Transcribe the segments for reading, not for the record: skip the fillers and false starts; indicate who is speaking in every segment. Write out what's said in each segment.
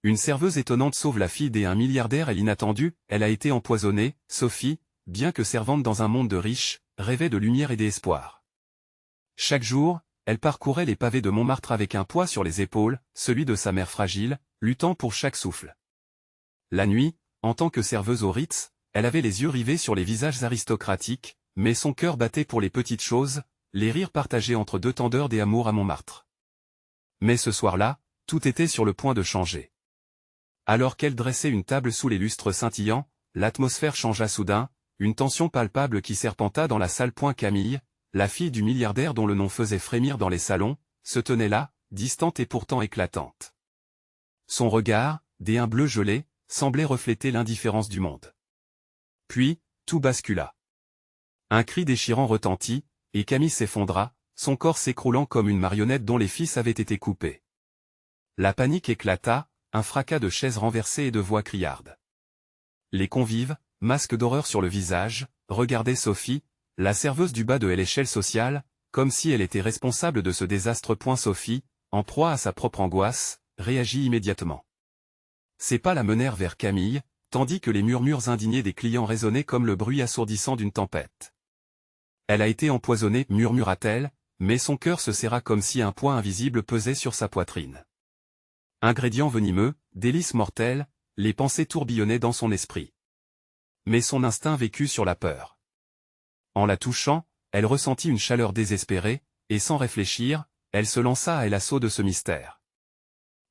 Speaker 1: Une serveuse étonnante sauve la fille d'un milliardaire et l'inattendu, elle a été empoisonnée. Sophie, bien que servante dans un monde de riches, rêvait de lumière et d'espoir. Chaque jour, elle parcourait les pavés de Montmartre avec un poids sur les épaules, celui de sa mère fragile, luttant pour chaque souffle. La nuit, en tant que serveuse au Ritz, elle avait les yeux rivés sur les visages aristocratiques, mais son cœur battait pour les petites choses, les rires partagés entre deux tendeurs et amours à Montmartre. Mais ce soir-là, tout était sur le point de changer. Alors qu'elle dressait une table sous les lustres scintillants, l'atmosphère changea soudain, une tension palpable qui serpenta dans la salle. Camille, la fille du milliardaire dont le nom faisait frémir dans les salons, se tenait là, distante et pourtant éclatante. Son regard, d'un bleu gelé, semblait refléter l'indifférence du monde. Puis, tout bascula. Un cri déchirant retentit, et Camille s'effondra, son corps s'écroulant comme une marionnette dont les fils avaient été coupés. La panique éclata, un fracas de chaises renversées et de voix criardes. Les convives, masques d'horreur sur le visage, regardaient Sophie, la serveuse du bas de l'échelle sociale, comme si elle était responsable de ce désastre. Sophie, en proie à sa propre angoisse, réagit immédiatement. Ses pas la menèrent vers Camille, tandis que les murmures indignés des clients résonnaient comme le bruit assourdissant d'une tempête. Elle a été empoisonnée, murmura-t-elle, mais son cœur se serra comme si un poids invisible pesait sur sa poitrine. Ingrédient venimeux, délice mortel, les pensées tourbillonnaient dans son esprit. Mais son instinct vécut sur la peur. En la touchant, elle ressentit une chaleur désespérée, et sans réfléchir, elle se lança à l'assaut de ce mystère.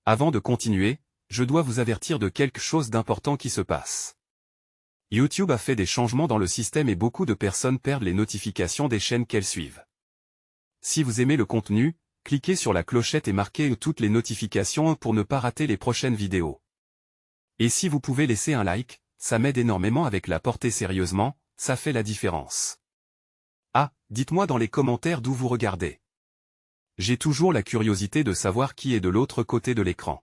Speaker 1: Avant de continuer, je dois vous avertir de quelque chose d'important qui se passe. YouTube a fait des changements dans le système et beaucoup de personnes perdent les notifications des chaînes qu'elles suivent. Si vous aimez le contenu, cliquez sur la clochette et marquez toutes les notifications pour ne pas rater les prochaines vidéos. Et si vous pouvez laisser un like, ça m'aide énormément avec la portée sérieusement, ça fait la différence. Ah, dites-moi dans les commentaires d'où vous regardez. J'ai toujours la curiosité de savoir qui est de l'autre côté de l'écran.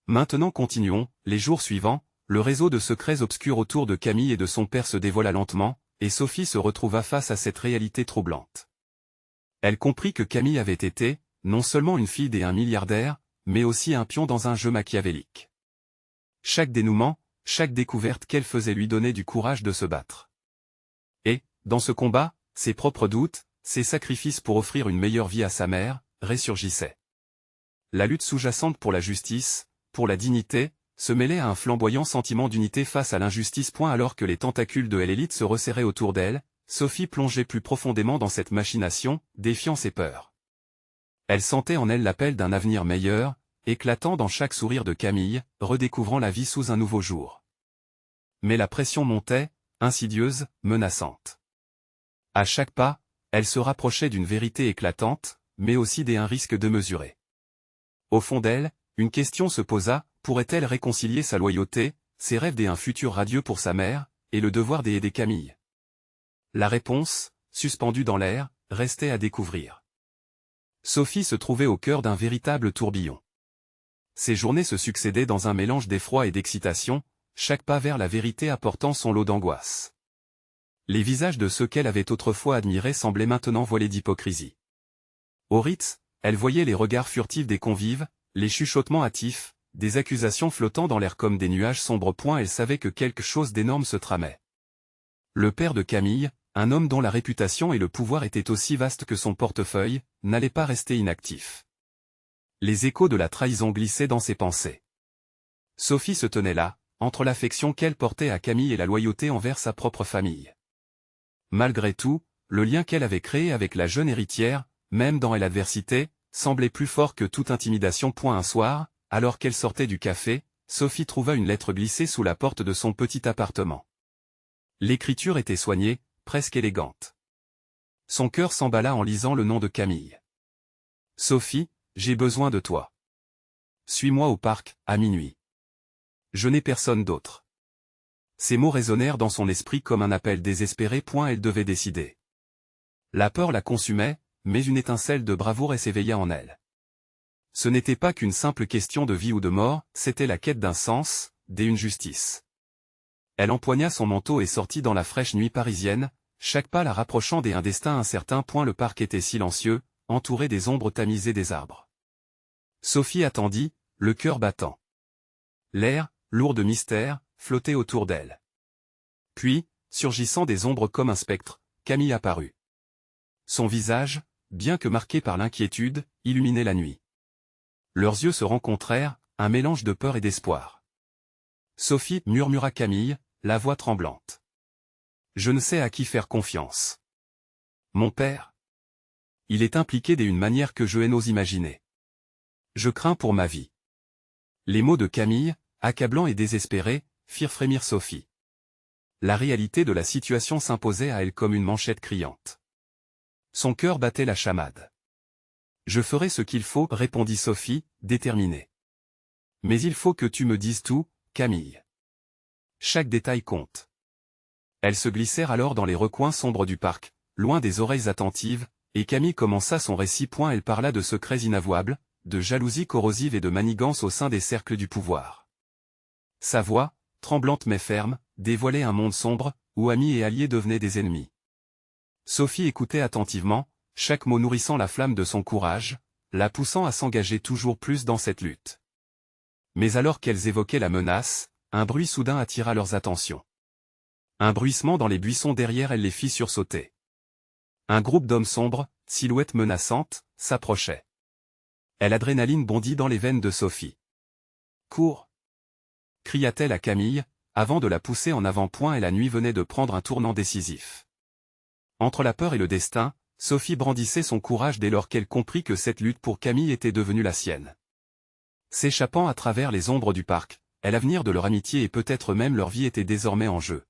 Speaker 1: Maintenant continuons, les jours suivants, le réseau de secrets obscurs autour de Camille et de son père se dévoila lentement, et Sophie se retrouva face à cette réalité troublante. Elle comprit que Camille avait été, non seulement une fille d'un milliardaire, mais aussi un pion dans un jeu machiavélique. Chaque dénouement, chaque découverte qu'elle faisait lui donnait du courage de se battre. Et, dans ce combat, ses propres doutes, ses sacrifices pour offrir une meilleure vie à sa mère, ressurgissaient. La lutte sous-jacente pour la justice, pour la dignité, se mêlait à un flamboyant sentiment d'unité face à l'injustice. Alors que les tentacules de l'élite se resserraient autour d'elle, Sophie plongeait plus profondément dans cette machination, défiant ses peurs. Elle sentait en elle l'appel d'un avenir meilleur, éclatant dans chaque sourire de Camille, redécouvrant la vie sous un nouveau jour. Mais la pression montait, insidieuse, menaçante. À chaque pas, elle se rapprochait d'une vérité éclatante, mais aussi d'un risque démesuré. Au fond d'elle, une question se posa, pourrait-elle réconcilier sa loyauté, ses rêves d'un futur radieux pour sa mère, et le devoir d'aider Camille? La réponse, suspendue dans l'air, restait à découvrir. Sophie se trouvait au cœur d'un véritable tourbillon. Ses journées se succédaient dans un mélange d'effroi et d'excitation, chaque pas vers la vérité apportant son lot d'angoisse. Les visages de ceux qu'elle avait autrefois admirés semblaient maintenant voilés d'hypocrisie. Au Ritz, elle voyait les regards furtifs des convives, les chuchotements hâtifs, des accusations flottant dans l'air comme des nuages sombres. Elle savait que quelque chose d'énorme se tramait. Le père de Camille, un homme dont la réputation et le pouvoir étaient aussi vastes que son portefeuille, n'allait pas rester inactif. Les échos de la trahison glissaient dans ses pensées. Sophie se tenait là, entre l'affection qu'elle portait à Camille et la loyauté envers sa propre famille. Malgré tout, le lien qu'elle avait créé avec la jeune héritière, même dans l'adversité, semblait plus fort que toute intimidation. Un soir, alors qu'elle sortait du café, Sophie trouva une lettre glissée sous la porte de son petit appartement. L'écriture était soignée, presque élégante. Son cœur s'emballa en lisant le nom de Camille. Sophie, j'ai besoin de toi. Suis-moi au parc, à minuit. Je n'ai personne d'autre. Ces mots résonnèrent dans son esprit comme un appel désespéré. Elle devait décider. La peur la consumait, mais une étincelle de bravoure s'éveilla en elle. Ce n'était pas qu'une simple question de vie ou de mort, c'était la quête d'un sens, d'une justice. Elle empoigna son manteau et sortit dans la fraîche nuit parisienne, chaque pas la rapprochant d'un destin incertain. Le parc était silencieux, entouré des ombres tamisées des arbres. Sophie attendit, le cœur battant. L'air, lourd de mystère, flottait autour d'elle. Puis, surgissant des ombres comme un spectre, Camille apparut. Son visage, bien que marqué par l'inquiétude, illuminait la nuit. Leurs yeux se rencontrèrent, un mélange de peur et d'espoir. « Sophie, » murmura Camille, la voix tremblante. « Je ne sais à qui faire confiance. Mon père? Il est impliqué d'une manière que je n'ose imaginer. Je crains pour ma vie. » Les mots de Camille, accablants et désespérés, firent frémir Sophie. La réalité de la situation s'imposait à elle comme une manchette criante. Son cœur battait la chamade. « Je ferai ce qu'il faut, » répondit Sophie, déterminée. « Mais il faut que tu me dises tout, Camille. Chaque détail compte. » Elles se glissèrent alors dans les recoins sombres du parc, loin des oreilles attentives, et Camille commença son récit. Elle parla de secrets inavouables, de jalousie corrosive et de manigance au sein des cercles du pouvoir. Sa voix, tremblante mais ferme, dévoilait un monde sombre, où amis et alliés devenaient des ennemis. Sophie écoutait attentivement, chaque mot nourrissant la flamme de son courage, la poussant à s'engager toujours plus dans cette lutte. Mais alors qu'elles évoquaient la menace, un bruit soudain attira leurs attentions. Un bruissement dans les buissons derrière elles les fit sursauter. Un groupe d'hommes sombres, silhouettes menaçantes, s'approchait. L'adrénaline bondit dans les veines de Sophie. « Cours !» cria-t-elle à Camille, avant de la pousser en avant. Et la nuit venait de prendre un tournant décisif. Entre la peur et le destin, Sophie brandissait son courage dès lors qu'elle comprit que cette lutte pour Camille était devenue la sienne. S'échappant à travers les ombres du parc, l'avenir de leur amitié et peut-être même leur vie était désormais en jeu.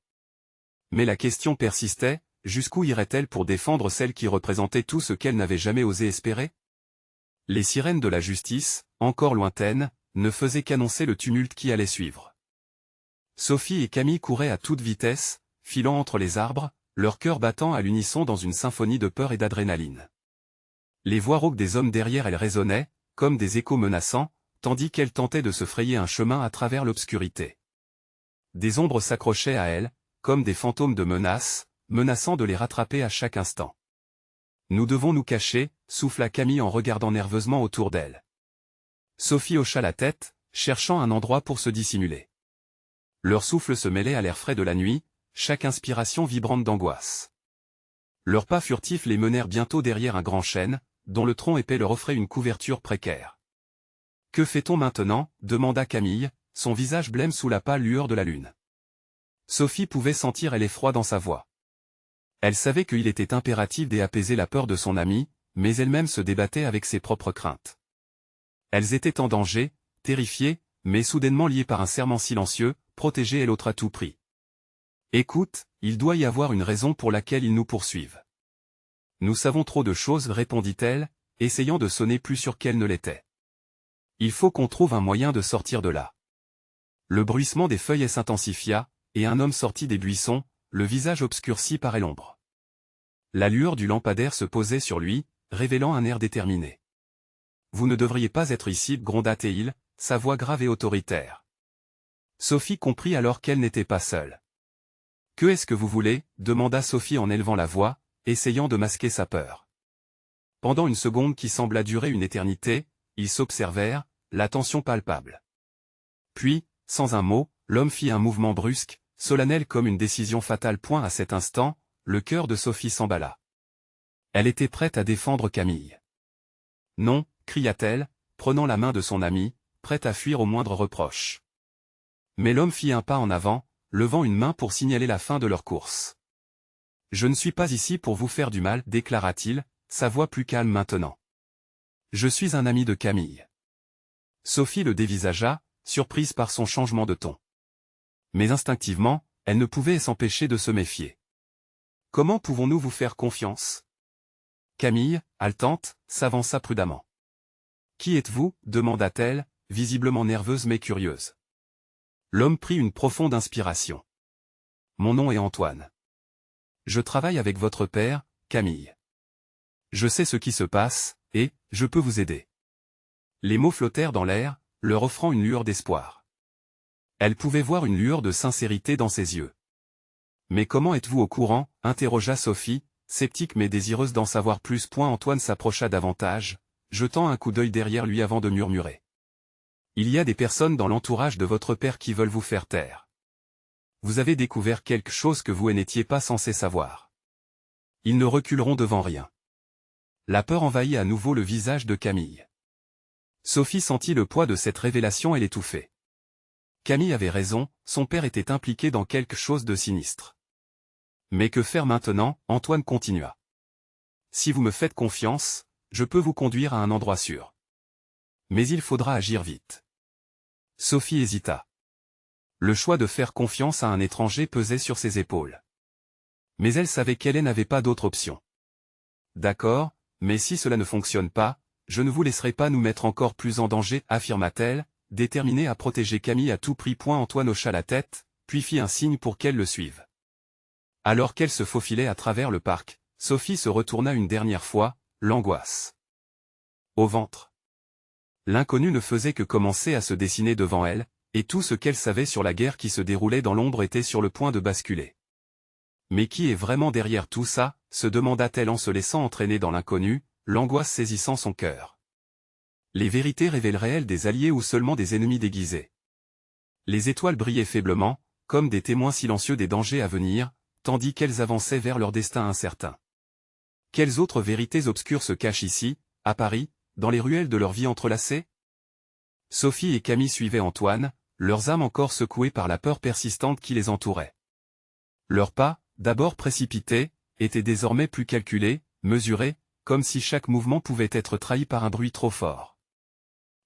Speaker 1: Mais la question persistait, jusqu'où irait-elle pour défendre celle qui représentait tout ce qu'elle n'avait jamais osé espérer? Les sirènes de la justice, encore lointaines, ne faisaient qu'annoncer le tumulte qui allait suivre. Sophie et Camille couraient à toute vitesse, filant entre les arbres, leur cœur battant à l'unisson dans une symphonie de peur et d'adrénaline. Les voix rauques des hommes derrière elles résonnaient, comme des échos menaçants, tandis qu'elles tentaient de se frayer un chemin à travers l'obscurité. Des ombres s'accrochaient à elles, comme des fantômes de menace, menaçant de les rattraper à chaque instant. « Nous devons nous cacher » souffla Camille en regardant nerveusement autour d'elle. Sophie hocha la tête, cherchant un endroit pour se dissimuler. Leur souffle se mêlait à l'air frais de la nuit, chaque inspiration vibrante d'angoisse. Leurs pas furtifs les menèrent bientôt derrière un grand chêne, dont le tronc épais leur offrait une couverture précaire. « Que fait-on maintenant » demanda Camille, son visage blême sous la pâle lueur de la lune. Sophie pouvait sentir l'effroi dans sa voix. Elle savait qu'il était impératif d'apaiser la peur de son amie, mais elle-même se débattait avec ses propres craintes. Elles étaient en danger, terrifiées, mais soudainement liées par un serment silencieux, protéger l'autre à tout prix. « Écoute, il doit y avoir une raison pour laquelle ils nous poursuivent. »« Nous savons trop de choses, » répondit-elle, essayant de sonner plus sûre qu'elle ne l'était. « Il faut qu'on trouve un moyen de sortir de là. » Le bruissement des feuilles s'intensifia, et un homme sortit des buissons, le visage obscurci par l'ombre. La lueur du lampadaire se posait sur lui, révélant un air déterminé. « Vous ne devriez pas être ici, » gronda-t-il, sa voix grave et autoritaire. Sophie comprit alors qu'elle n'était pas seule. « Que est-ce que vous voulez » demanda Sophie en élevant la voix, essayant de masquer sa peur. Pendant une seconde qui sembla durer une éternité, ils s'observèrent, la tension palpable. Puis, sans un mot, l'homme fit un mouvement brusque, solennel comme une décision fatale. À cet instant, le cœur de Sophie s'emballa. Elle était prête à défendre Camille. « Non » cria-t-elle, prenant la main de son ami, prête à fuir au moindre reproche. Mais l'homme fit un pas en avant, levant une main pour signaler la fin de leur course. « Je ne suis pas ici pour vous faire du mal » déclara-t-il, sa voix plus calme maintenant. « Je suis un ami de Camille. » Sophie le dévisagea, surprise par son changement de ton. Mais instinctivement, elle ne pouvait s'empêcher de se méfier. « Comment pouvons-nous vous faire confiance ?» Camille, haletante, s'avança prudemment. « Qui êtes-vous » demanda-t-elle, visiblement nerveuse mais curieuse. L'homme prit une profonde inspiration. « Mon nom est Antoine. Je travaille avec votre père, Camille. Je sais ce qui se passe, et je peux vous aider. » Les mots flottèrent dans l'air, leur offrant une lueur d'espoir. Elle pouvait voir une lueur de sincérité dans ses yeux. « Mais comment êtes-vous au courant » interrogea Sophie, sceptique mais désireuse d'en savoir plus. Antoine s'approcha davantage, jetant un coup d'œil derrière lui avant de murmurer. « Il y a des personnes dans l'entourage de votre père qui veulent vous faire taire. Vous avez découvert quelque chose que vous n'étiez pas censé savoir. Ils ne reculeront devant rien. La peur envahit à nouveau le visage de Camille. Sophie sentit le poids de cette révélation et l'étouffait. Camille avait raison, son père était impliqué dans quelque chose de sinistre. Mais que faire maintenant? Antoine continua. Si vous me faites confiance, je peux vous conduire à un endroit sûr. Mais il faudra agir vite. Sophie hésita. Le choix de faire confiance à un étranger pesait sur ses épaules. Mais elle savait qu'elle n'avait pas d'autre option. D'accord, mais si cela ne fonctionne pas, je ne vous laisserai pas nous mettre encore plus en danger, affirma-t-elle, déterminée à protéger Camille à tout prix. Antoine hocha la tête, puis fit un signe pour qu'elle le suive. Alors qu'elle se faufilait à travers le parc, Sophie se retourna une dernière fois, l'angoisse au ventre. L'inconnu ne faisait que commencer à se dessiner devant elle, et tout ce qu'elle savait sur la guerre qui se déroulait dans l'ombre était sur le point de basculer. Mais qui est vraiment derrière tout ça, se demanda-t-elle en se laissant entraîner dans l'inconnu, l'angoisse saisissant son cœur. Les vérités révéleraient-elles des alliés ou seulement des ennemis déguisés? Les étoiles brillaient faiblement, comme des témoins silencieux des dangers à venir, tandis qu'elles avançaient vers leur destin incertain. Quelles autres vérités obscures se cachent ici, à Paris, dans les ruelles de leur vie entrelacée? Sophie et Camille suivaient Antoine, leurs âmes encore secouées par la peur persistante qui les entourait. Leurs pas, d'abord précipités, étaient désormais plus calculés, mesurés, comme si chaque mouvement pouvait être trahi par un bruit trop fort.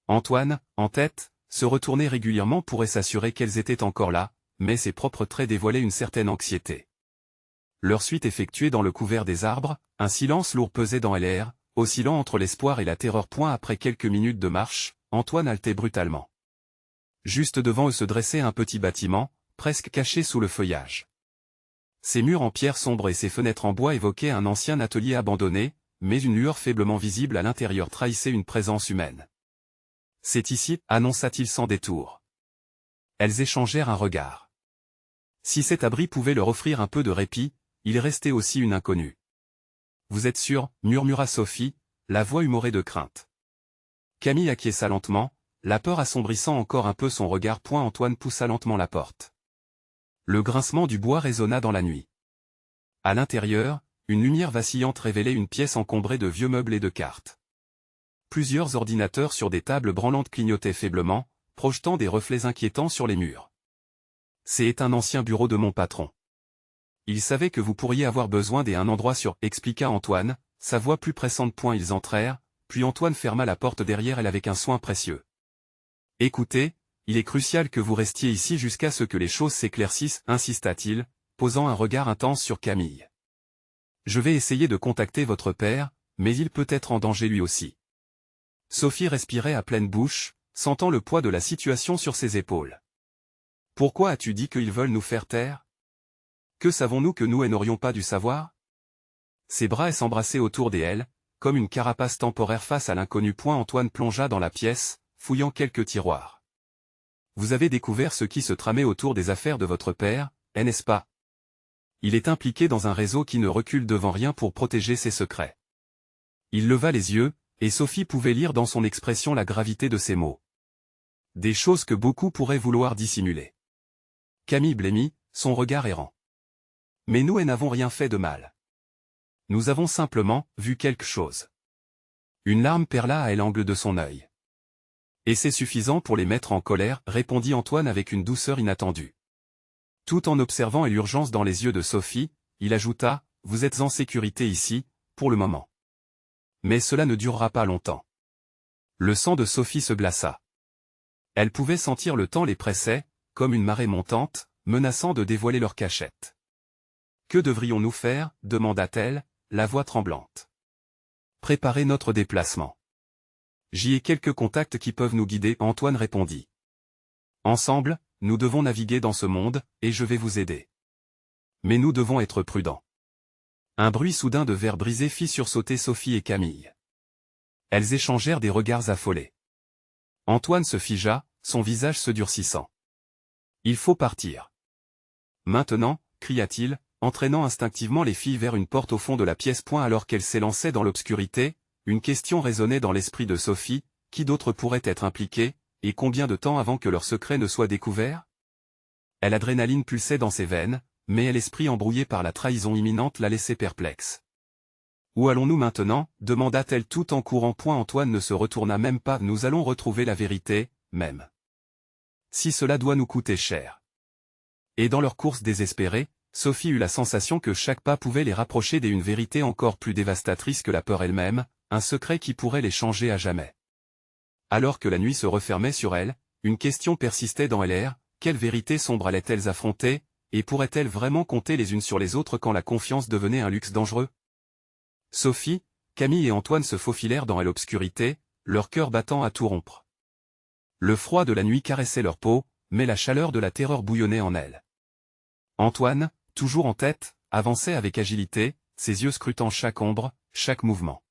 Speaker 1: Antoine, en tête, se retournait régulièrement pour s'assurer qu'elles étaient encore là, mais ses propres traits dévoilaient une certaine anxiété. Leur suite effectuée dans le couvert des arbres, un silence lourd pesait dans l'air, oscillant entre l'espoir et la terreur. Après quelques minutes de marche, Antoine haletait brutalement. Juste devant eux se dressait un petit bâtiment, presque caché sous le feuillage. Ses murs en pierre sombre et ses fenêtres en bois évoquaient un ancien atelier abandonné, mais une lueur faiblement visible à l'intérieur trahissait une présence humaine. « C'est ici » annonça-t-il sans détour. Elles échangèrent un regard. Si cet abri pouvait leur offrir un peu de répit, il restait aussi une inconnue. « Vous êtes sûr » murmura Sophie, la voix humorée de crainte. Camille acquiesça lentement, la peur assombrissant encore un peu son regard. Antoine poussa lentement la porte. Le grincement du bois résonna dans la nuit. À l'intérieur, une lumière vacillante révélait une pièce encombrée de vieux meubles et de cartes. Plusieurs ordinateurs sur des tables branlantes clignotaient faiblement, projetant des reflets inquiétants sur les murs. « C'est un ancien bureau de mon patron. Il savait que vous pourriez avoir besoin d'un endroit sûr, expliqua Antoine, sa voix plus pressante. Ils entrèrent, puis Antoine ferma la porte derrière elle avec un soin précieux. « Écoutez, il est crucial que vous restiez ici jusqu'à ce que les choses s'éclaircissent, insista-t-il, posant un regard intense sur Camille. Je vais essayer de contacter votre père, mais il peut être en danger lui aussi. Sophie respirait à pleine bouche, sentant le poids de la situation sur ses épaules. Pourquoi as-tu dit qu'ils veulent nous faire taire? Que savons-nous que nous n'aurions pas dû savoir? Ses bras s'embrassaient autour d'elle, comme une carapace temporaire face à l'inconnu. Antoine plongea dans la pièce, fouillant quelques tiroirs. Vous avez découvert ce qui se tramait autour des affaires de votre père, n'est-ce pas? Il est impliqué dans un réseau qui ne recule devant rien pour protéger ses secrets. Il leva les yeux, et Sophie pouvait lire dans son expression la gravité de ses mots. Des choses que beaucoup pourraient vouloir dissimuler. Camille blêmit, son regard errant. Mais nous n'avons rien fait de mal. Nous avons simplement vu quelque chose. Une larme perla à l'angle de son œil. Et c'est suffisant pour les mettre en colère, répondit Antoine avec une douceur inattendue. Tout en observant l'urgence dans les yeux de Sophie, il ajouta, vous êtes en sécurité ici, pour le moment. Mais cela ne durera pas longtemps. Le sang de Sophie se glaça. Elle pouvait sentir le temps les pressait, comme une marée montante, menaçant de dévoiler leur cachette. Que devrions-nous faire, demanda-t-elle, la voix tremblante. Préparer notre déplacement. J'y ai quelques contacts qui peuvent nous guider, Antoine répondit. Ensemble, nous devons naviguer dans ce monde, et je vais vous aider. Mais nous devons être prudents. Un bruit soudain de verre brisé fit sursauter Sophie et Camille. Elles échangèrent des regards affolés. Antoine se figea, son visage se durcissant. Il faut partir. Maintenant, cria-t-il, entraînant instinctivement les filles vers une porte au fond de la pièce. Alors qu'elles s'élançaient dans l'obscurité, une question résonnait dans l'esprit de Sophie, qui d'autre pourrait être impliqué, et combien de temps avant que leur secret ne soit découvert? L'adrénaline pulsait dans ses veines, mais l'esprit embrouillé par la trahison imminente la laissait perplexe. Où allons-nous maintenant? Demanda-t-elle tout en courant. Antoine ne se retourna même pas. Nous allons retrouver la vérité, même si cela doit nous coûter cher. Et dans leur course désespérée, Sophie eut la sensation que chaque pas pouvait les rapprocher d'une vérité encore plus dévastatrice que la peur elle-même, un secret qui pourrait les changer à jamais. Alors que la nuit se refermait sur elle, une question persistait dans l'air: quelle vérité sombre allaient-elles affronter, et pourraient-elles vraiment compter les unes sur les autres quand la confiance devenait un luxe dangereux? Sophie, Camille et Antoine se faufilèrent dans l'obscurité, leur cœur battant à tout rompre. Le froid de la nuit caressait leur peau, mais la chaleur de la terreur bouillonnait en elles. Antoine, toujours en tête, avançait avec agilité, ses yeux scrutant chaque ombre, chaque mouvement.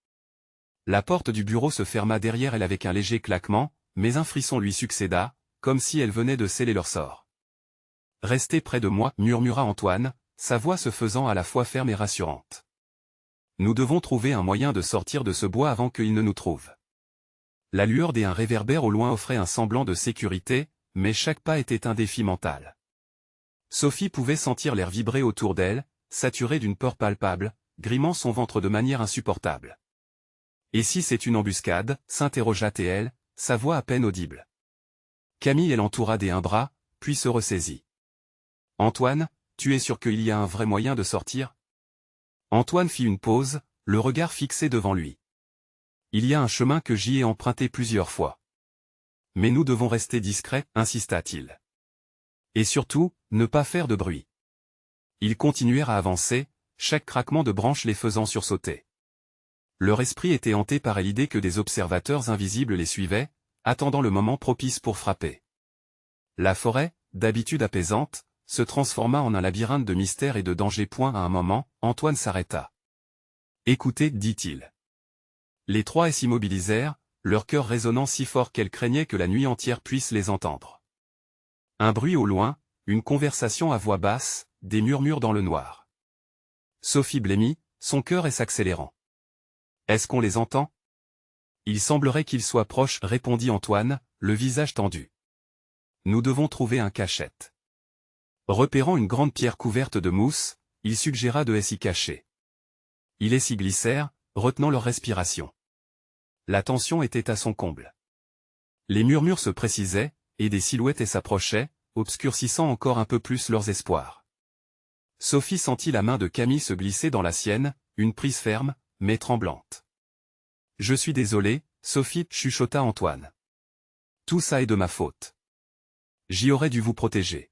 Speaker 1: La porte du bureau se ferma derrière elle avec un léger claquement, mais un frisson lui succéda, comme si elle venait de sceller leur sort. « Restez près de moi » murmura Antoine, sa voix se faisant à la fois ferme et rassurante. « Nous devons trouver un moyen de sortir de ce bois avant qu'il ne nous trouve. » La lueur d'un réverbère au loin offrait un semblant de sécurité, mais chaque pas était un défi mental. Sophie pouvait sentir l'air vibrer autour d'elle, saturé d'une peur palpable, grimant son ventre de manière insupportable. « Et si c'est une embuscade » s'interrogea-t-elle, sa voix à peine audible. Camille l'entoura des un bras, puis se ressaisit. « Antoine, tu es sûr qu'il y a un vrai moyen de sortir ?» Antoine fit une pause, le regard fixé devant lui. « Il y a un chemin que j'y ai emprunté plusieurs fois. Mais nous devons rester discrets, insista-t-il. Et surtout, ne pas faire de bruit. » Ils continuèrent à avancer, chaque craquement de branches les faisant sursauter. Leur esprit était hanté par l'idée que des observateurs invisibles les suivaient, attendant le moment propice pour frapper. La forêt, d'habitude apaisante, se transforma en un labyrinthe de mystères et de dangers. À un moment, Antoine s'arrêta. « Écoutez, dit-il. » Les trois s'immobilisèrent, leur cœur résonnant si fort qu'elle craignait que la nuit entière puisse les entendre. Un bruit au loin, une conversation à voix basse, des murmures dans le noir. Sophie blêmit, son cœur s'accélérant. « Est-ce qu'on les entend? » « Il semblerait qu'ils soient proches, répondit Antoine, le visage tendu. « Nous devons trouver un cachette. » Repérant une grande pierre couverte de mousse, il suggéra de s'y cacher. Ils s'y glissèrent, retenant leur respiration. La tension était à son comble. Les murmures se précisaient, et des silhouettes s'approchaient, obscurcissant encore un peu plus leurs espoirs. Sophie sentit la main de Camille se glisser dans la sienne, une prise ferme, mais tremblante. « Je suis désolé, Sophie, chuchota Antoine. Tout ça est de ma faute. J'y aurais dû vous protéger. »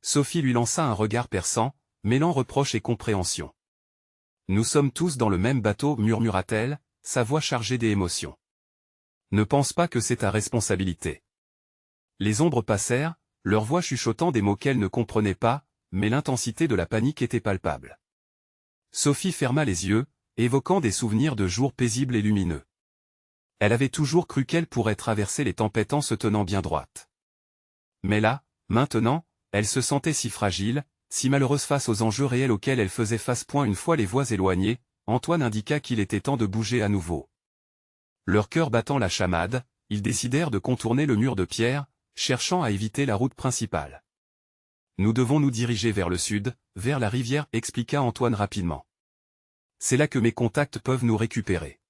Speaker 1: Sophie lui lança un regard perçant, mêlant reproche et compréhension. « Nous sommes tous dans le même bateau, murmura-t-elle, sa voix chargée d'émotion. Ne pense pas que c'est ta responsabilité. » Les ombres passèrent, leur voix chuchotant des mots qu'elle ne comprenait pas, mais l'intensité de la panique était palpable. Sophie ferma les yeux, évoquant des souvenirs de jours paisibles et lumineux. Elle avait toujours cru qu'elle pourrait traverser les tempêtes en se tenant bien droite. Mais là, maintenant, elle se sentait si fragile, si malheureuse face aux enjeux réels auxquels elle faisait face. Une fois les voix éloignées, Antoine indiqua qu'il était temps de bouger à nouveau. Leur cœur battant la chamade, ils décidèrent de contourner le mur de pierre, cherchant à éviter la route principale. « Nous devons nous diriger vers le sud, vers la rivière, expliqua Antoine rapidement. C'est là que mes contacts peuvent nous récupérer. »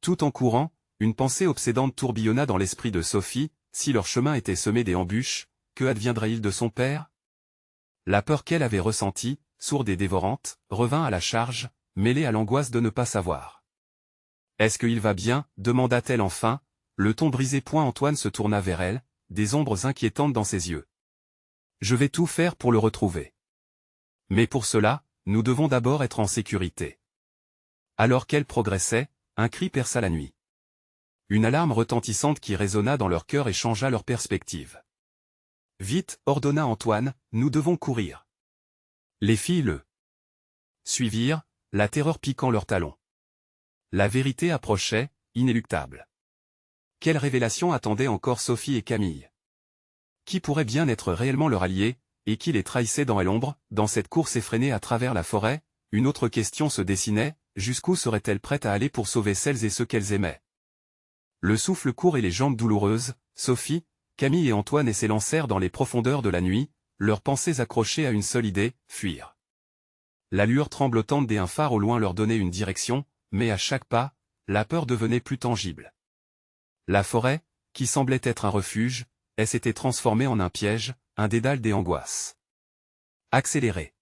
Speaker 1: Tout en courant, une pensée obsédante tourbillonna dans l'esprit de Sophie: si leur chemin était semé d'embûches, que adviendrait-il de son père? La peur qu'elle avait ressentie, sourde et dévorante, revint à la charge, mêlée à l'angoisse de ne pas savoir. « Est-ce qu'il va bien ?» demanda-t-elle enfin, le ton brisé. Antoine se tourna vers elle, des ombres inquiétantes dans ses yeux. « Je vais tout faire pour le retrouver. Mais pour cela, nous devons d'abord être en sécurité. » Alors qu'elle progressait, un cri perça la nuit. Une alarme retentissante qui résonna dans leur cœur et changea leur perspective. « Vite, ordonna Antoine, nous devons courir. » Les filles le suivirent, la terreur piquant leurs talons. La vérité approchait, inéluctable. Quelle révélation attendaient encore Sophie et Camille? Qui pourrait bien être réellement leur allié, et qui les trahissait dans l'ombre, dans cette course effrénée à travers la forêt? Une autre question se dessinait: jusqu'où serait-elle prête à aller pour sauver celles et ceux qu'elles aimaient? Le souffle court et les jambes douloureuses, Sophie, Camille et Antoine s'élancèrent dans les profondeurs de la nuit, leurs pensées accrochées à une seule idée, fuir. La lueur tremblotante d'un phare au loin leur donnait une direction, mais à chaque pas, la peur devenait plus tangible. La forêt, qui semblait être un refuge, s'était transformée en un piège, un dédale des angoisses. Accélérez,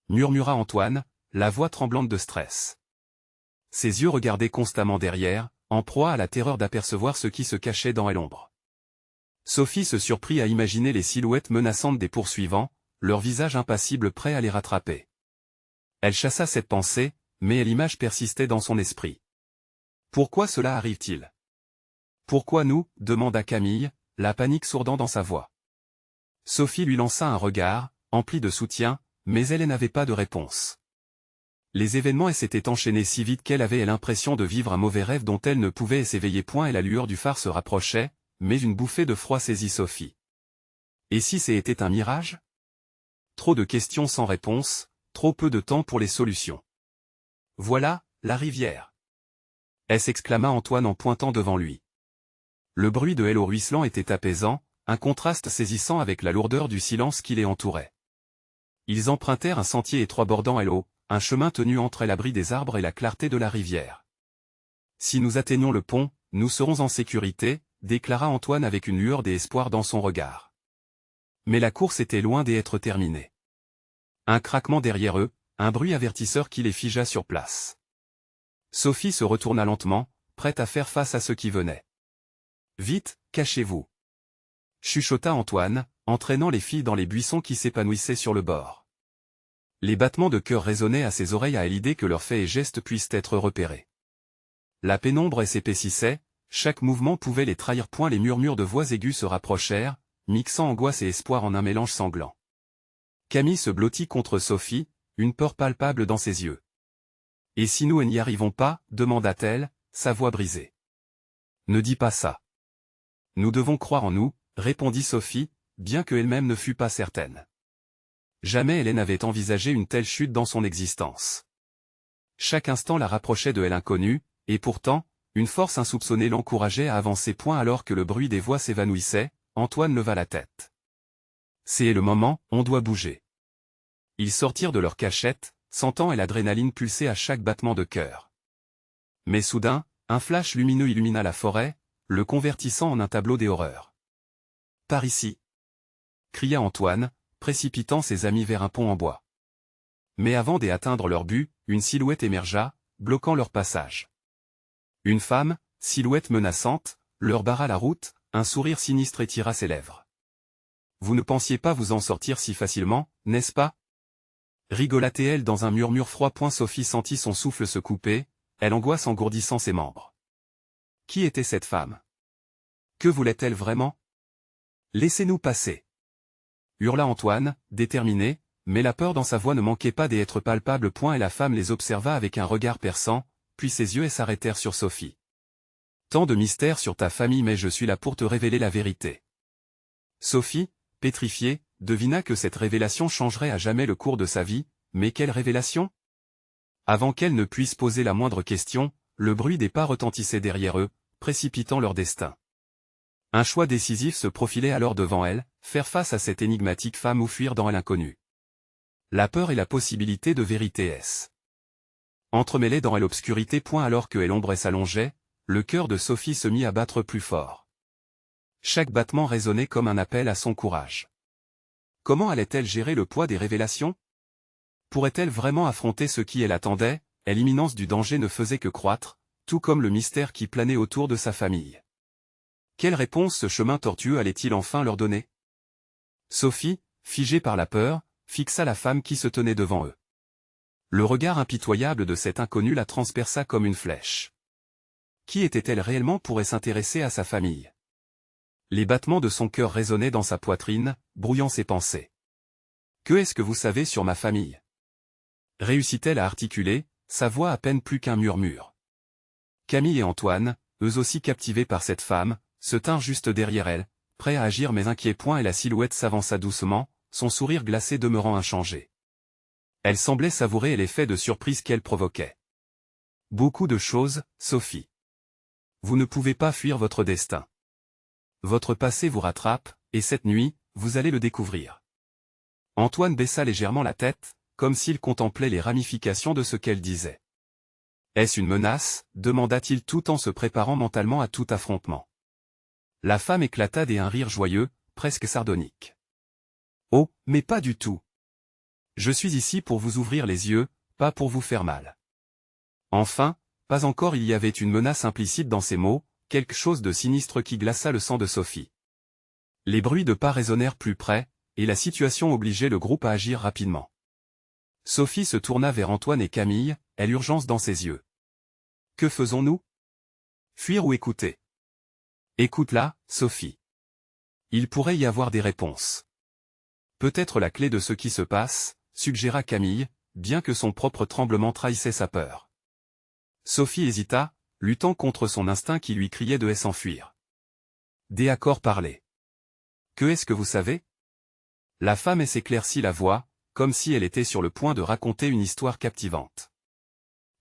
Speaker 1: murmura Antoine, la voix tremblante de stress. Ses yeux regardaient constamment derrière, en proie à la terreur d'apercevoir ce qui se cachait dans l'ombre. Sophie se surprit à imaginer les silhouettes menaçantes des poursuivants, leurs visages impassibles prêts à les rattraper. Elle chassa cette pensée, mais l'image persistait dans son esprit. Pourquoi cela arrive-t-il? Pourquoi nous? Demanda Camille, la panique sourdant dans sa voix. Sophie lui lança un regard, empli de soutien, mais elle n'avait pas de réponse. Les événements s'étaient enchaînés si vite qu'elle avait l'impression de vivre un mauvais rêve dont elle ne pouvait s'éveiller point et la lueur du phare se rapprochait, mais une bouffée de froid saisit Sophie. Et si c'était un mirage? Trop de questions sans réponse, trop peu de temps pour les solutions. Voilà, la rivière. S'exclama Antoine en pointant devant lui. Le bruit de l'eau ruisselant était apaisant, un contraste saisissant avec la lourdeur du silence qui les entourait. Ils empruntèrent un sentier étroit bordant l'eau, un chemin tenu entre l'abri des arbres et la clarté de la rivière. Si nous atteignons le pont, nous serons en sécurité, déclara Antoine avec une lueur d'espoir dans son regard. Mais la course était loin d'être terminée. Un craquement derrière eux, un bruit avertisseur qui les figea sur place. Sophie se retourna lentement, prête à faire face à ce qui venait. « Vite, cachez-vous » chuchota Antoine, entraînant les filles dans les buissons qui s'épanouissaient sur le bord. Les battements de cœur résonnaient à ses oreilles à l'idée que leurs faits et gestes puissent être repérés. La pénombre s'épaississait, chaque mouvement pouvait les trahir. Les murmures de voix aiguës se rapprochèrent, mixant angoisse et espoir en un mélange sanglant. Camille se blottit contre Sophie, une peur palpable dans ses yeux. « Et si nous n'y arrivons pas » demanda-t-elle, sa voix brisée. « Ne dis pas ça. Nous devons croire en nous, » répondit Sophie, bien qu'elle-même ne fût pas certaine. Jamais elle n'avait envisagé une telle chute dans son existence. Chaque instant la rapprochait de l'inconnu, et pourtant, une force insoupçonnée l'encourageait à avancer. Alors que le bruit des voix s'évanouissait, Antoine leva la tête. C'est le moment, on doit bouger. Ils sortirent de leur cachette, sentant l'adrénaline pulser à chaque battement de cœur. Mais soudain, un flash lumineux illumina la forêt, le convertissant en un tableau des horreurs. « Par ici !» cria Antoine, précipitant ses amis vers un pont en bois. Mais avant d'atteindre leur but, une silhouette émergea, bloquant leur passage. Une femme, silhouette menaçante, leur barra la route, un sourire sinistre étira ses lèvres. « Vous ne pensiez pas vous en sortir si facilement, n'est-ce pas » rigolait-elle dans un murmure froid. Sophie sentit son souffle se couper, l'angoisse engourdissant ses membres. Qui était cette femme? Que voulait-elle vraiment? Laissez-nous passer, hurla Antoine, déterminé, mais la peur dans sa voix ne manquait pas d'être palpable. Et la femme les observa avec un regard perçant, puis ses yeux s'arrêtèrent sur Sophie. Tant de mystères sur ta famille, mais je suis là pour te révéler la vérité. Sophie, pétrifiée, devina que cette révélation changerait à jamais le cours de sa vie, mais quelle révélation? Avant qu'elle ne puisse poser la moindre question, le bruit des pas retentissait derrière eux, précipitant leur destin. Un choix décisif se profilait alors devant elle, faire face à cette énigmatique femme ou fuir dans l'inconnu. La peur et la possibilité de vérité entremêlées dans l'obscurité. Alors que l'ombre s'allongeait, le cœur de Sophie se mit à battre plus fort. Chaque battement résonnait comme un appel à son courage. Comment allait-elle gérer le poids des révélations? Pourrait-elle vraiment affronter ce qui l'attendait? L'imminence du danger ne faisait que croître, tout comme le mystère qui planait autour de sa famille. Quelle réponse ce chemin tortueux allait-il enfin leur donner? Sophie, figée par la peur, fixa la femme qui se tenait devant eux. Le regard impitoyable de cet inconnu la transperça comme une flèche. Qui était-elle réellement pour s'intéresser à sa famille? Les battements de son cœur résonnaient dans sa poitrine, brouillant ses pensées. « Que est-ce que vous savez sur ma famille » réussit-elle à articuler, sa voix à peine plus qu'un murmure. Camille et Antoine, eux aussi captivés par cette femme, se tinrent juste derrière elle, prêts à agir mais inquiets. Et la silhouette s'avança doucement, son sourire glacé demeurant inchangé. Elle semblait savourer l'effet de surprise qu'elle provoquait. « Beaucoup de choses, Sophie. Vous ne pouvez pas fuir votre destin. Votre passé vous rattrape, et cette nuit, vous allez le découvrir. Antoine baissa légèrement la tête, comme s'il contemplait les ramifications de ce qu'elle disait. Est-ce une menace, demanda-t-il tout en se préparant mentalement à tout affrontement. La femme éclata d'un rire joyeux, presque sardonique. Oh, mais pas du tout. Je suis ici pour vous ouvrir les yeux, pas pour vous faire mal. Enfin, pas encore il y avait une menace implicite dans ces mots, quelque chose de sinistre qui glaça le sang de Sophie. Les bruits de pas résonnèrent plus près, et la situation obligeait le groupe à agir rapidement. Sophie se tourna vers Antoine et Camille, et l'urgence dans ses yeux. Que faisons-nous? Fuir ou écouter? Écoute-la, Sophie. Il pourrait y avoir des réponses. Peut-être la clé de ce qui se passe, suggéra Camille, bien que son propre tremblement trahissait sa peur. Sophie hésita, luttant contre son instinct qui lui criait de s'enfuir. Des accords parlaient. Que est-ce que vous savez? La femme s'éclaircit la voix, comme si elle était sur le point de raconter une histoire captivante.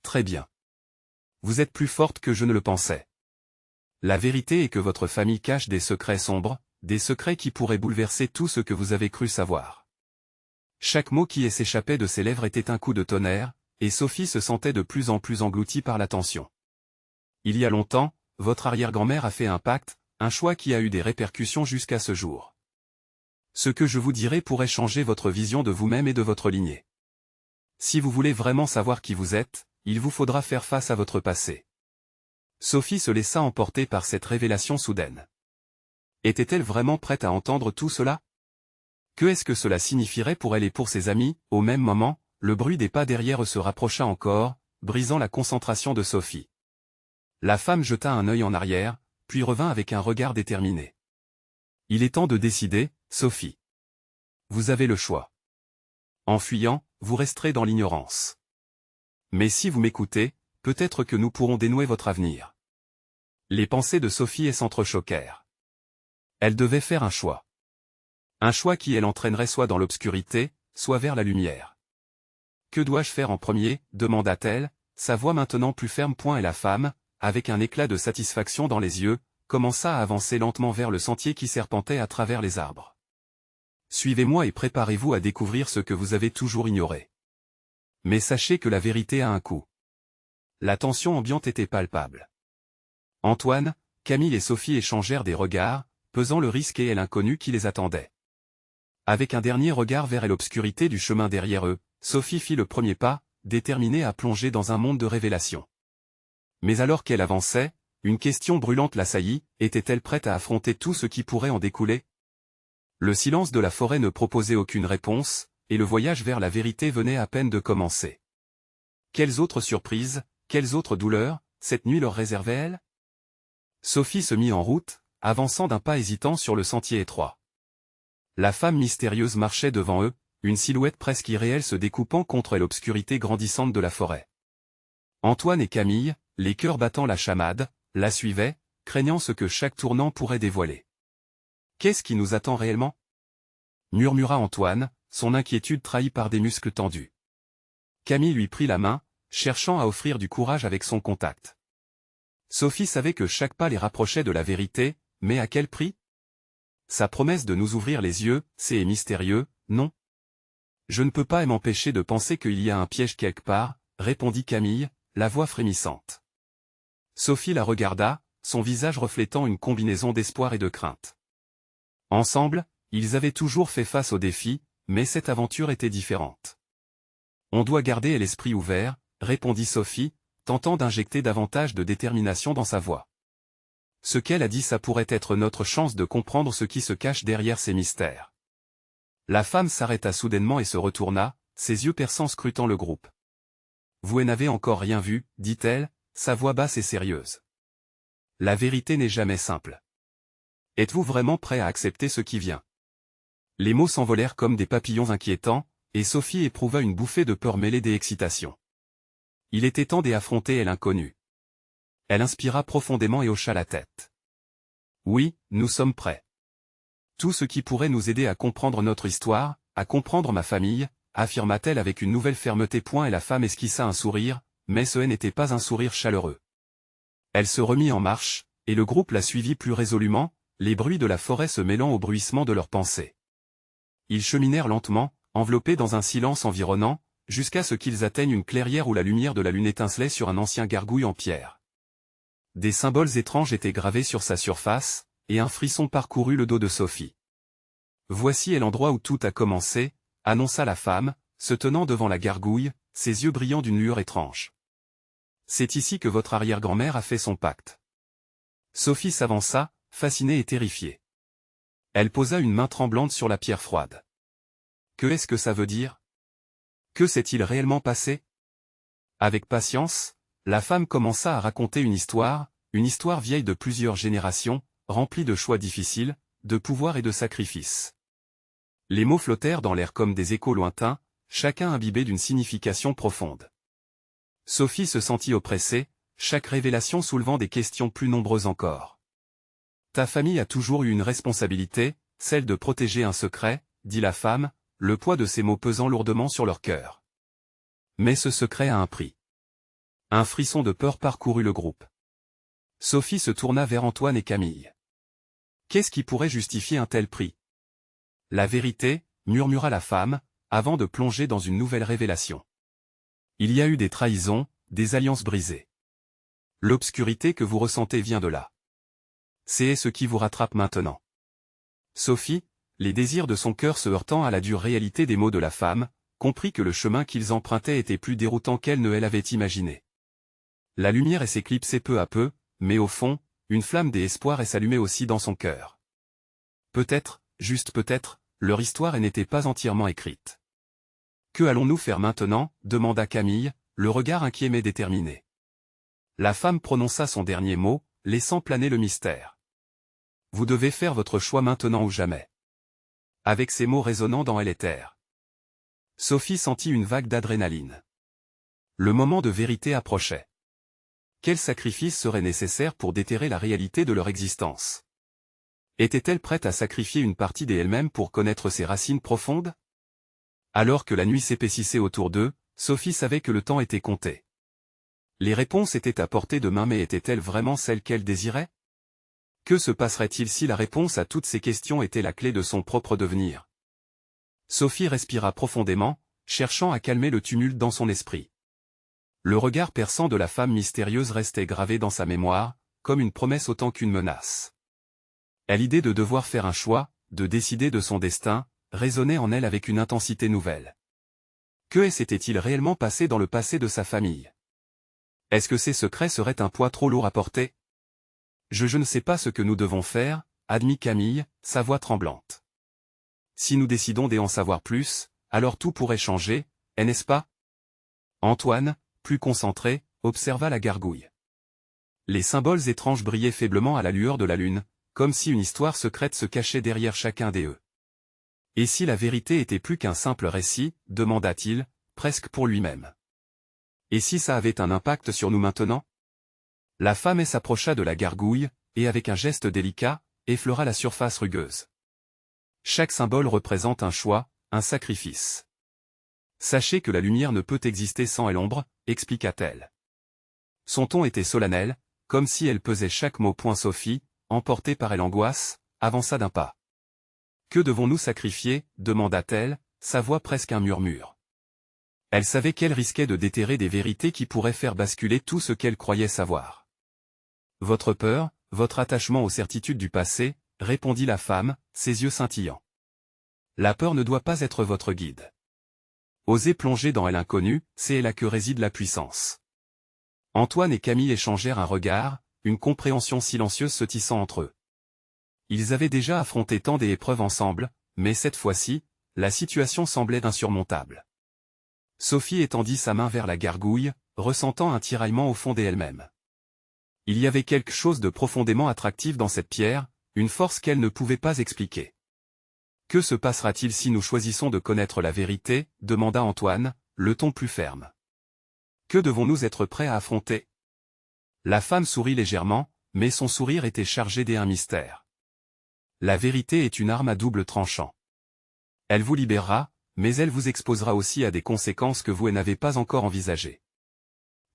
Speaker 1: Très bien. Vous êtes plus forte que je ne le pensais. La vérité est que votre famille cache des secrets sombres, des secrets qui pourraient bouleverser tout ce que vous avez cru savoir. Chaque mot qui s'échappait de ses lèvres était un coup de tonnerre, et Sophie se sentait de plus en plus engloutie par la tension. Il y a longtemps, votre arrière-grand-mère a fait un pacte, un choix qui a eu des répercussions jusqu'à ce jour. Ce que je vous dirai pourrait changer votre vision de vous-même et de votre lignée. Si vous voulez vraiment savoir qui vous êtes, il vous faudra faire face à votre passé. Sophie se laissa emporter par cette révélation soudaine. Était-elle vraiment prête à entendre tout cela? Que est-ce que cela signifierait pour elle et pour ses amis? Au même moment, le bruit des pas derrière eux se rapprocha encore, brisant la concentration de Sophie. La femme jeta un œil en arrière, puis revint avec un regard déterminé. Il est temps de décider, Sophie. Vous avez le choix. En fuyant, vous resterez dans l'ignorance. Mais si vous m'écoutez, peut-être que nous pourrons dénouer votre avenir. Les pensées de Sophie s'entrechoquèrent. Elle devait faire un choix. Un choix qui l'entraînerait soit dans l'obscurité, soit vers la lumière. Que dois-je faire en premier? Demanda-t-elle, sa voix maintenant plus ferme. Et la femme, avec un éclat de satisfaction dans les yeux, commença à avancer lentement vers le sentier qui serpentait à travers les arbres. Suivez-moi et préparez-vous à découvrir ce que vous avez toujours ignoré. Mais sachez que la vérité a un coût. La tension ambiante était palpable. Antoine, Camille et Sophie échangèrent des regards, pesant le risque et l'inconnu qui les attendait. Avec un dernier regard vers l'obscurité du chemin derrière eux, Sophie fit le premier pas, déterminée à plonger dans un monde de révélations. Mais alors qu'elle avançait, une question brûlante l'assaillit, était-elle prête à affronter tout ce qui pourrait en découler? Le silence de la forêt ne proposait aucune réponse, et le voyage vers la vérité venait à peine de commencer. Quelles autres surprises, quelles autres douleurs, cette nuit leur réservait-elle? Sophie se mit en route, avançant d'un pas hésitant sur le sentier étroit. La femme mystérieuse marchait devant eux, une silhouette presque irréelle se découpant contre l'obscurité grandissante de la forêt. Antoine et Camille, les cœurs battant la chamade, la suivaient, craignant ce que chaque tournant pourrait dévoiler. Qu'est-ce qui nous attend réellement? Murmura Antoine, son inquiétude trahie par des muscles tendus. Camille lui prit la main, cherchant à offrir du courage avec son contact. Sophie savait que chaque pas les rapprochait de la vérité, mais à quel prix? Sa promesse de nous ouvrir les yeux, c'est mystérieux, non? Je ne peux pas m'empêcher de penser qu'il y a un piège quelque part, répondit Camille, la voix frémissante. Sophie la regarda, son visage reflétant une combinaison d'espoir et de crainte. Ensemble, ils avaient toujours fait face aux défis, mais cette aventure était différente. On doit garder l'esprit ouvert, répondit Sophie, tentant d'injecter davantage de détermination dans sa voix. Ce qu'elle a dit, ça pourrait être notre chance de comprendre ce qui se cache derrière ces mystères. La femme s'arrêta soudainement et se retourna, ses yeux perçants scrutant le groupe. Vous n'avez encore rien vu, dit-elle, sa voix basse et sérieuse. La vérité n'est jamais simple. Êtes-vous vraiment prêt à accepter ce qui vient? Les mots s'envolèrent comme des papillons inquiétants, et Sophie éprouva une bouffée de peur mêlée d'excitation. Il était temps d'affronter l'inconnu. Elle inspira profondément et hocha la tête. Oui, nous sommes prêts. Tout ce qui pourrait nous aider à comprendre notre histoire, à comprendre ma famille, affirma-t-elle avec une nouvelle fermeté. Et la femme esquissa un sourire, mais ce n'était pas un sourire chaleureux. Elle se remit en marche, et le groupe la suivit plus résolument, les bruits de la forêt se mêlant au bruissement de leurs pensées. Ils cheminèrent lentement, enveloppés dans un silence environnant, jusqu'à ce qu'ils atteignent une clairière où la lumière de la lune étincelait sur un ancien gargouille en pierre. Des symboles étranges étaient gravés sur sa surface, et un frisson parcourut le dos de Sophie. « Voici est l'endroit où tout a commencé », annonça la femme, se tenant devant la gargouille, ses yeux brillant d'une lueur étrange. « C'est ici que votre arrière-grand-mère a fait son pacte. » Sophie s'avança, fascinée et terrifiée. Elle posa une main tremblante sur la pierre froide. « Que est-ce que ça veut dire? Que s'est-il réellement passé ?» Avec patience, la femme commença à raconter une histoire vieille de plusieurs générations, remplie de choix difficiles, de pouvoir et de sacrifices. Les mots flottèrent dans l'air comme des échos lointains, chacun imbibé d'une signification profonde. Sophie se sentit oppressée, chaque révélation soulevant des questions plus nombreuses encore. « Ta famille a toujours eu une responsabilité, celle de protéger un secret, » dit la femme, le poids de ces mots pesant lourdement sur leur cœur. Mais ce secret a un prix. Un frisson de peur parcourut le groupe. Sophie se tourna vers Antoine et Camille. Qu'est-ce qui pourrait justifier un tel prix? La vérité, murmura la femme, avant de plonger dans une nouvelle révélation. Il y a eu des trahisons, des alliances brisées. L'obscurité que vous ressentez vient de là. C'est ce qui vous rattrape maintenant. Sophie, les désirs de son cœur se heurtant à la dure réalité des mots de la femme, comprit que le chemin qu'ils empruntaient était plus déroutant qu'elle ne l'avait imaginé. La lumière s'éclipsait peu à peu, mais au fond, une flamme d'espoir s'allumait aussi dans son cœur. Peut-être, juste peut-être, leur histoire n'était pas entièrement écrite. « Que allons-nous faire maintenant » demanda Camille, le regard inquiet mais déterminé. La femme prononça son dernier mot, laissant planer le mystère. « Vous devez faire votre choix maintenant ou jamais. » Avec ces mots résonnant dans l'éther. Sophie sentit une vague d'adrénaline. Le moment de vérité approchait. Quel sacrifice serait nécessaire pour déterrer la réalité de leur existence? Était-elle prête à sacrifier une partie d'elle-même pour connaître ses racines profondes? Alors que la nuit s'épaississait autour d'eux, Sophie savait que le temps était compté. Les réponses étaient à portée de main mais étaient-elles vraiment celles qu'elle désirait? Que se passerait-il si la réponse à toutes ces questions était la clé de son propre devenir? Sophie respira profondément, cherchant à calmer le tumulte dans son esprit. Le regard perçant de la femme mystérieuse restait gravé dans sa mémoire, comme une promesse autant qu'une menace. L'idée de devoir faire un choix, de décider de son destin, résonnait en elle avec une intensité nouvelle. Que s'était-il réellement passé dans le passé de sa famille? Est-ce que ces secrets seraient un poids trop lourd à porter? Je ne sais pas ce que nous devons faire, admit Camille, sa voix tremblante. Si nous décidons d'en savoir plus, alors tout pourrait changer, n'est-ce pas? Antoine, plus concentré, observa la gargouille. Les symboles étranges brillaient faiblement à la lueur de la lune, comme si une histoire secrète se cachait derrière chacun d'eux. Et si la vérité était plus qu'un simple récit, demanda-t-il, presque pour lui-même. Et si ça avait un impact sur nous maintenant? La femme s'approcha de la gargouille, et avec un geste délicat, effleura la surface rugueuse. Chaque symbole représente un choix, un sacrifice. Sachez que la lumière ne peut exister sans l'ombre, expliqua-t-elle. Son ton était solennel, comme si elle pesait chaque mot. Sophie, emportée par l'angoisse, avança d'un pas. Que devons-nous sacrifier? Demanda-t-elle, sa voix presque un murmure. Elle savait qu'elle risquait de déterrer des vérités qui pourraient faire basculer tout ce qu'elle croyait savoir. Votre peur, votre attachement aux certitudes du passé, répondit la femme, ses yeux scintillants. La peur ne doit pas être votre guide. Osez plonger dans l'inconnu, c'est là que réside la puissance. Antoine et Camille échangèrent un regard, une compréhension silencieuse se tissant entre eux. Ils avaient déjà affronté tant d'épreuves ensemble, mais cette fois-ci, la situation semblait insurmontable. Sophie étendit sa main vers la gargouille, ressentant un tiraillement au fond d'elle-même. Il y avait quelque chose de profondément attractif dans cette pierre, une force qu'elle ne pouvait pas expliquer. Que se passera-t-il si nous choisissons de connaître la vérité? Demanda Antoine, le ton plus ferme. Que devons-nous être prêts à affronter? La femme sourit légèrement, mais son sourire était chargé d'un mystère. La vérité est une arme à double tranchant. Elle vous libérera, mais elle vous exposera aussi à des conséquences que vous n'avez pas encore envisagées.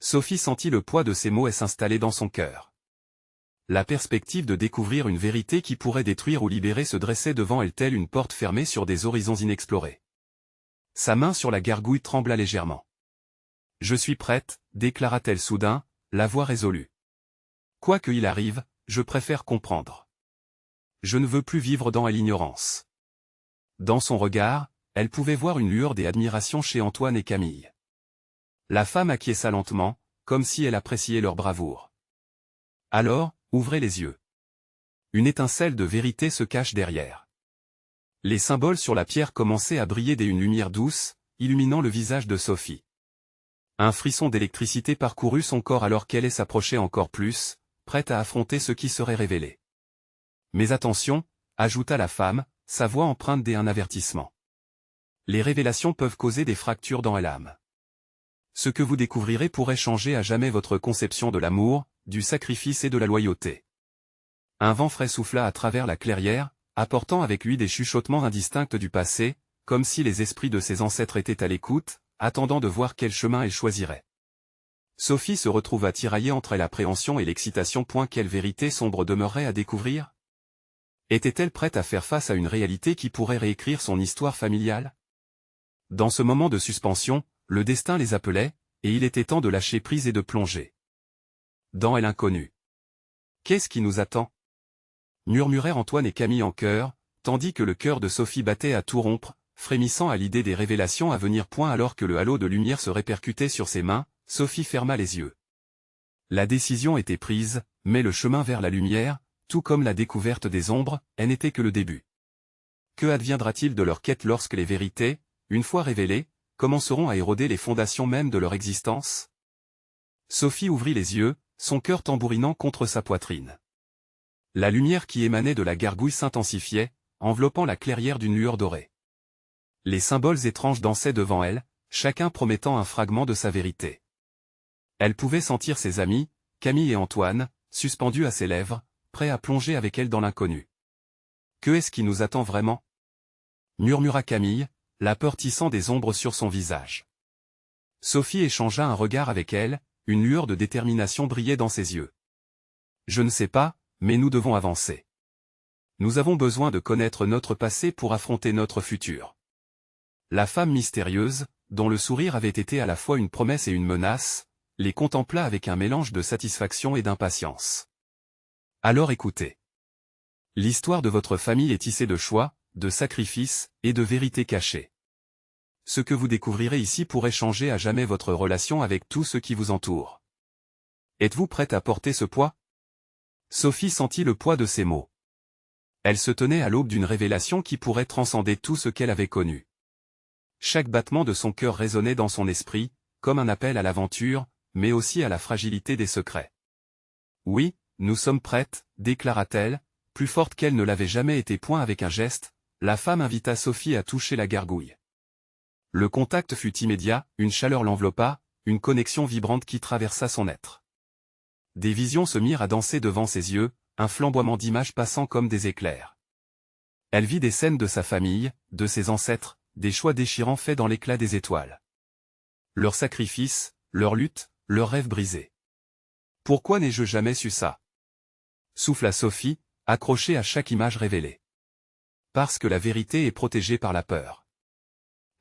Speaker 1: Sophie sentit le poids de ces mots s'installer dans son cœur. La perspective de découvrir une vérité qui pourrait détruire ou libérer se dressait devant elle telle une porte fermée sur des horizons inexplorés. Sa main sur la gargouille trembla légèrement. « Je suis prête, déclara-t-elle soudain, la voix résolue. Quoi qu'il arrive, je préfère comprendre. Je ne veux plus vivre dans l'ignorance. » Dans son regard, elle pouvait voir une lueur d'admiration chez Antoine et Camille. La femme acquiesça lentement, comme si elle appréciait leur bravoure. Alors, ouvrez les yeux. Une étincelle de vérité se cache derrière. Les symboles sur la pierre commençaient à briller d'une lumière douce, illuminant le visage de Sophie. Un frisson d'électricité parcourut son corps alors qu'elle s'approchait encore plus, prête à affronter ce qui serait révélé. Mais attention, ajouta la femme, sa voix empreinte d'un avertissement. Les révélations peuvent causer des fractures dans l'âme. Ce que vous découvrirez pourrait changer à jamais votre conception de l'amour, du sacrifice et de la loyauté. Un vent frais souffla à travers la clairière, apportant avec lui des chuchotements indistincts du passé, comme si les esprits de ses ancêtres étaient à l'écoute, attendant de voir quel chemin elle choisirait. Sophie se retrouva tiraillée entre l'appréhension et l'excitation. Quelle vérité sombre demeurait à découvrir? Était-elle prête à faire face à une réalité qui pourrait réécrire son histoire familiale? Dans ce moment de suspension, le destin les appelait, et il était temps de lâcher prise et de plonger dans l'inconnu. Qu'est-ce qui nous attend? Murmurèrent Antoine et Camille en chœur, tandis que le cœur de Sophie battait à tout rompre, frémissant à l'idée des révélations à venir. Alors que le halo de lumière se répercutait sur ses mains, Sophie ferma les yeux. La décision était prise, mais le chemin vers la lumière, tout comme la découverte des ombres, n'était que le début. Que adviendra-t-il de leur quête lorsque les vérités, une fois révélées, commenceront à éroder les fondations mêmes de leur existence? Sophie ouvrit les yeux, son cœur tambourinant contre sa poitrine. La lumière qui émanait de la gargouille s'intensifiait, enveloppant la clairière d'une lueur dorée. Les symboles étranges dansaient devant elle, chacun promettant un fragment de sa vérité. Elle pouvait sentir ses amis, Camille et Antoine, suspendus à ses lèvres, prêts à plonger avec elle dans l'inconnu. Que est-ce qui nous attend vraiment? Murmura Camille, la peur tissant des ombres sur son visage. Sophie échangea un regard avec elle, une lueur de détermination brillait dans ses yeux. Je ne sais pas, mais nous devons avancer. Nous avons besoin de connaître notre passé pour affronter notre futur. La femme mystérieuse, dont le sourire avait été à la fois une promesse et une menace, les contempla avec un mélange de satisfaction et d'impatience. Alors écoutez. L'histoire de votre famille est tissée de choix, de sacrifices, et de vérités cachées. Ce que vous découvrirez ici pourrait changer à jamais votre relation avec tout ce qui vous entoure. Êtes-vous prête à porter ce poids? Sophie sentit le poids de ces mots. Elle se tenait à l'aube d'une révélation qui pourrait transcender tout ce qu'elle avait connu. Chaque battement de son cœur résonnait dans son esprit, comme un appel à l'aventure, mais aussi à la fragilité des secrets. Oui, nous sommes prêtes, déclara-t-elle, plus forte qu'elle ne l'avait jamais été. Avec un geste, la femme invita Sophie à toucher la gargouille. Le contact fut immédiat, une chaleur l'enveloppa, une connexion vibrante qui traversa son être. Des visions se mirent à danser devant ses yeux, un flamboiement d'images passant comme des éclairs. Elle vit des scènes de sa famille, de ses ancêtres, des choix déchirants faits dans l'éclat des étoiles. Leurs sacrifices, leurs luttes, leurs rêves brisés. Pourquoi n'ai-je jamais su ça? Souffla Sophie, accrochée à chaque image révélée. Parce que la vérité est protégée par la peur.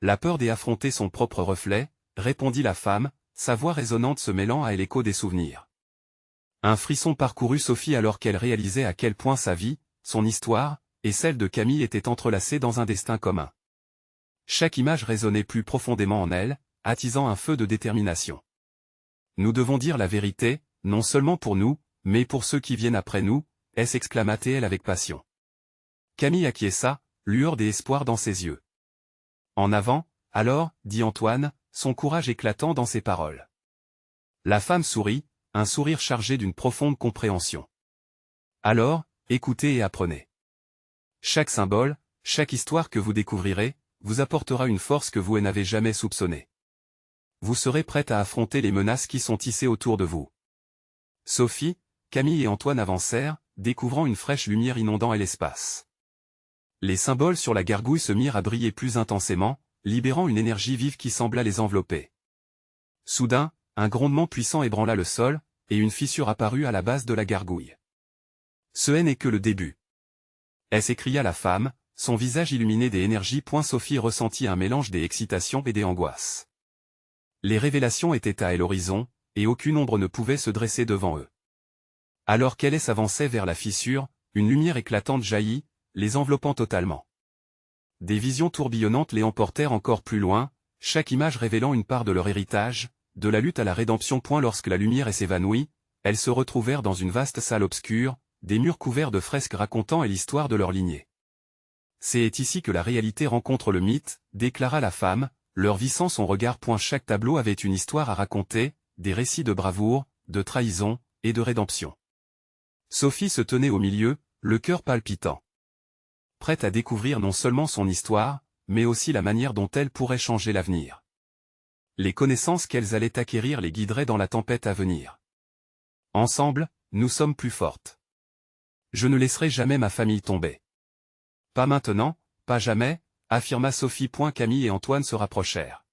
Speaker 1: La peur d'affronter son propre reflet, répondit la femme, sa voix résonnante se mêlant à l'écho des souvenirs. Un frisson parcourut Sophie alors qu'elle réalisait à quel point sa vie, son histoire, et celle de Camille étaient entrelacées dans un destin commun. Chaque image résonnait plus profondément en elle, attisant un feu de détermination. Nous devons dire la vérité, non seulement pour nous, mais pour ceux qui viennent après nous, s'exclama-t-elle avec passion. Camille acquiesça, lueur d'espoir dans ses yeux. En avant, alors, dit Antoine, son courage éclatant dans ses paroles. La femme sourit, un sourire chargé d'une profonde compréhension. Alors, écoutez et apprenez. Chaque symbole, chaque histoire que vous découvrirez, vous apportera une force que vous n'avez jamais soupçonnée. Vous serez prête à affronter les menaces qui sont tissées autour de vous. Sophie, Camille et Antoine avancèrent, découvrant une fraîche lumière inondant l'espace. Les symboles sur la gargouille se mirent à briller plus intensément, libérant une énergie vive qui sembla les envelopper. Soudain, un grondement puissant ébranla le sol, et une fissure apparut à la base de la gargouille. Ce n'est que le début. S'écria la femme, son visage illuminé des énergies. Sophie ressentit un mélange des excitations et des angoisses. Les révélations étaient à l'horizon, et aucune ombre ne pouvait se dresser devant eux. Alors qu'elle s'avançait vers la fissure, une lumière éclatante jaillit, les enveloppant totalement. Des visions tourbillonnantes les emportèrent encore plus loin, chaque image révélant une part de leur héritage, de la lutte à la rédemption. Lorsque la lumière s'évanouit, elles se retrouvèrent dans une vaste salle obscure, des murs couverts de fresques racontant l'histoire de leur lignée. C'est ici que la réalité rencontre le mythe, déclara la femme, leur vissant son regard. Chaque tableau avait une histoire à raconter, des récits de bravoure, de trahison, et de rédemption. Sophie se tenait au milieu, le cœur palpitant. Prête à découvrir non seulement son histoire, mais aussi la manière dont elle pourrait changer l'avenir. Les connaissances qu'elles allaient acquérir les guideraient dans la tempête à venir. Ensemble, nous sommes plus fortes. Je ne laisserai jamais ma famille tomber. Pas maintenant, pas jamais, affirma Sophie. Camille et Antoine se rapprochèrent.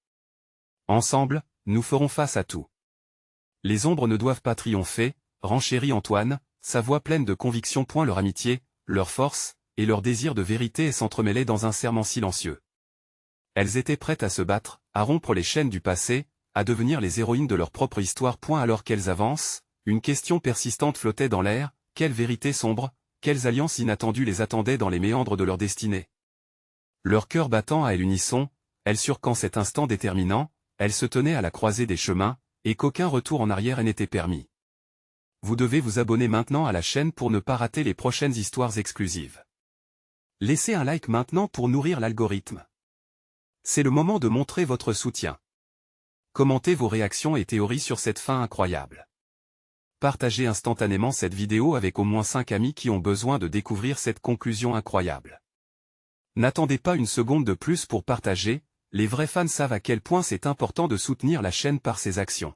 Speaker 1: Ensemble, nous ferons face à tout. Les ombres ne doivent pas triompher, renchérit Antoine, sa voix pleine de conviction. Leur amitié, leur force, et leur désir de vérité s'entremêlaient dans un serment silencieux. Elles étaient prêtes à se battre, à rompre les chaînes du passé, à devenir les héroïnes de leur propre histoire. Alors qu'elles avancent, une question persistante flottait dans l'air, quelle vérité sombre, quelles alliances inattendues les attendaient dans les méandres de leur destinée. Leur cœur battant à l'unisson, elles surent qu'en cet instant déterminant, elles se tenaient à la croisée des chemins, et qu'aucun retour en arrière n'était permis. Vous devez vous abonner maintenant à la chaîne pour ne pas rater les prochaines histoires exclusives. Laissez un like maintenant pour nourrir l'algorithme. C'est le moment de montrer votre soutien. Commentez vos réactions et théories sur cette fin incroyable. Partagez instantanément cette vidéo avec au moins 5 amis qui ont besoin de découvrir cette conclusion incroyable. N'attendez pas une seconde de plus pour partager, les vrais fans savent à quel point c'est important de soutenir la chaîne par ses actions.